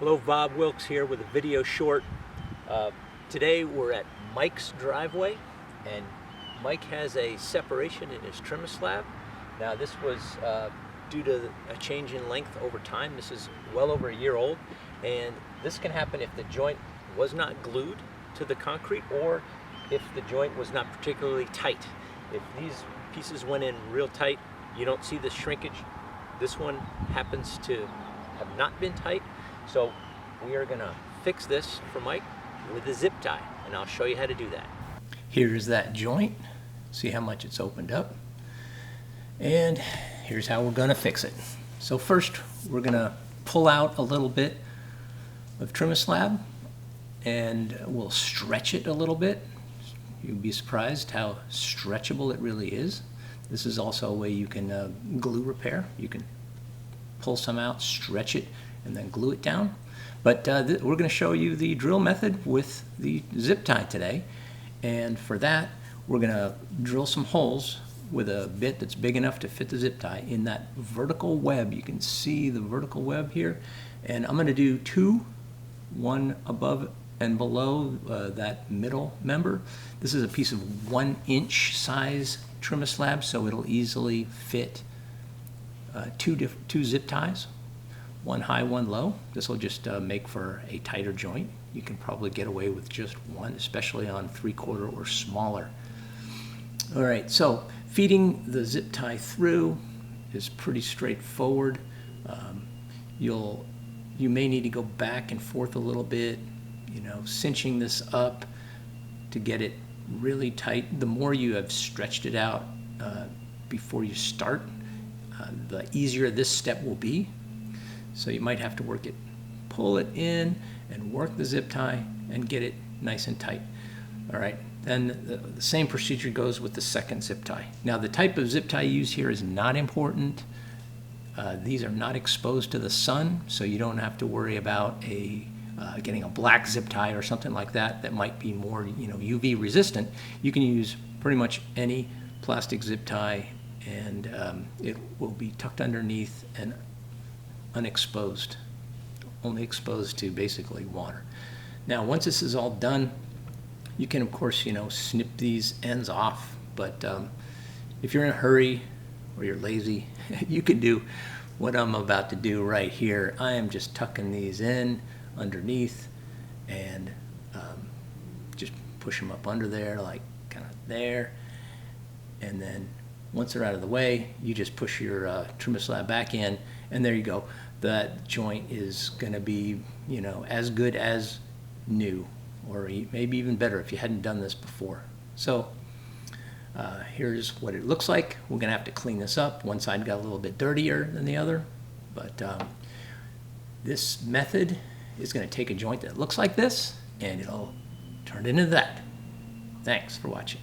Hello, Bob Wilkes here with a video short. Today we're at Mike's driveway, and Mike has a separation in his Trim-A-Slab. Now this was due to a change in length over time. This is well over a year old, and this can happen if the joint was not glued to the concrete or if the joint was not particularly tight. If these pieces went in real tight, you don't see the shrinkage. This one happens to have not been tight. So we are gonna fix this for Mike with a zip tie, and I'll show you how to do that. Here's that joint. See how much it's opened up. And here's how we're gonna fix it. So first, we're gonna pull out a little bit of Trim-A-Slab, and we'll stretch it a little bit. You'd be surprised how stretchable it really is. This is also a way you can glue repair. You can pull some out, stretch it, and then glue it down. But we're going to show you the drill method with the zip tie today. And for that, we're going to drill some holes with a bit that's big enough to fit the zip tie in that vertical web. You can see the vertical web here. And I'm going to do two, one above and below that middle member. This is a piece of 1 inch size Trim-A-Slab, so it'll easily fit two zip ties. One high, one low. This will just make for a tighter joint. You can probably get away with just one, especially on 3/4 or smaller. All right, so feeding the zip tie through is pretty straightforward. You may need to go back and forth a little bit, cinching this up to get it really tight. The more you have stretched it out before you start, the easier this step will be. So you might have to pull it in and work the zip tie and get it nice and tight. All right, then the same procedure goes with the second zip tie. Now the type of zip tie you use here is not important. These are not exposed to the sun, so you don't have to worry about getting a black zip tie or something like that that might be more UV resistant. You can use pretty much any plastic zip tie, and it will be tucked underneath and unexposed, only exposed to basically water. Now once this is all done, you can of course snip these ends off, but if you're in a hurry or you're lazy, you can do what I'm about to do right here. I am just tucking these in underneath and just push them up under there, like kind of there, and then once they're out of the way, you just push your Trim-A-Slab back in, and there you go. That joint is going to be, as good as new, or maybe even better if you hadn't done this before. So here's what it looks like. We're going to have to clean this up. One side got a little bit dirtier than the other, but this method is going to take a joint that looks like this, and it'll turn it into that. Thanks for watching.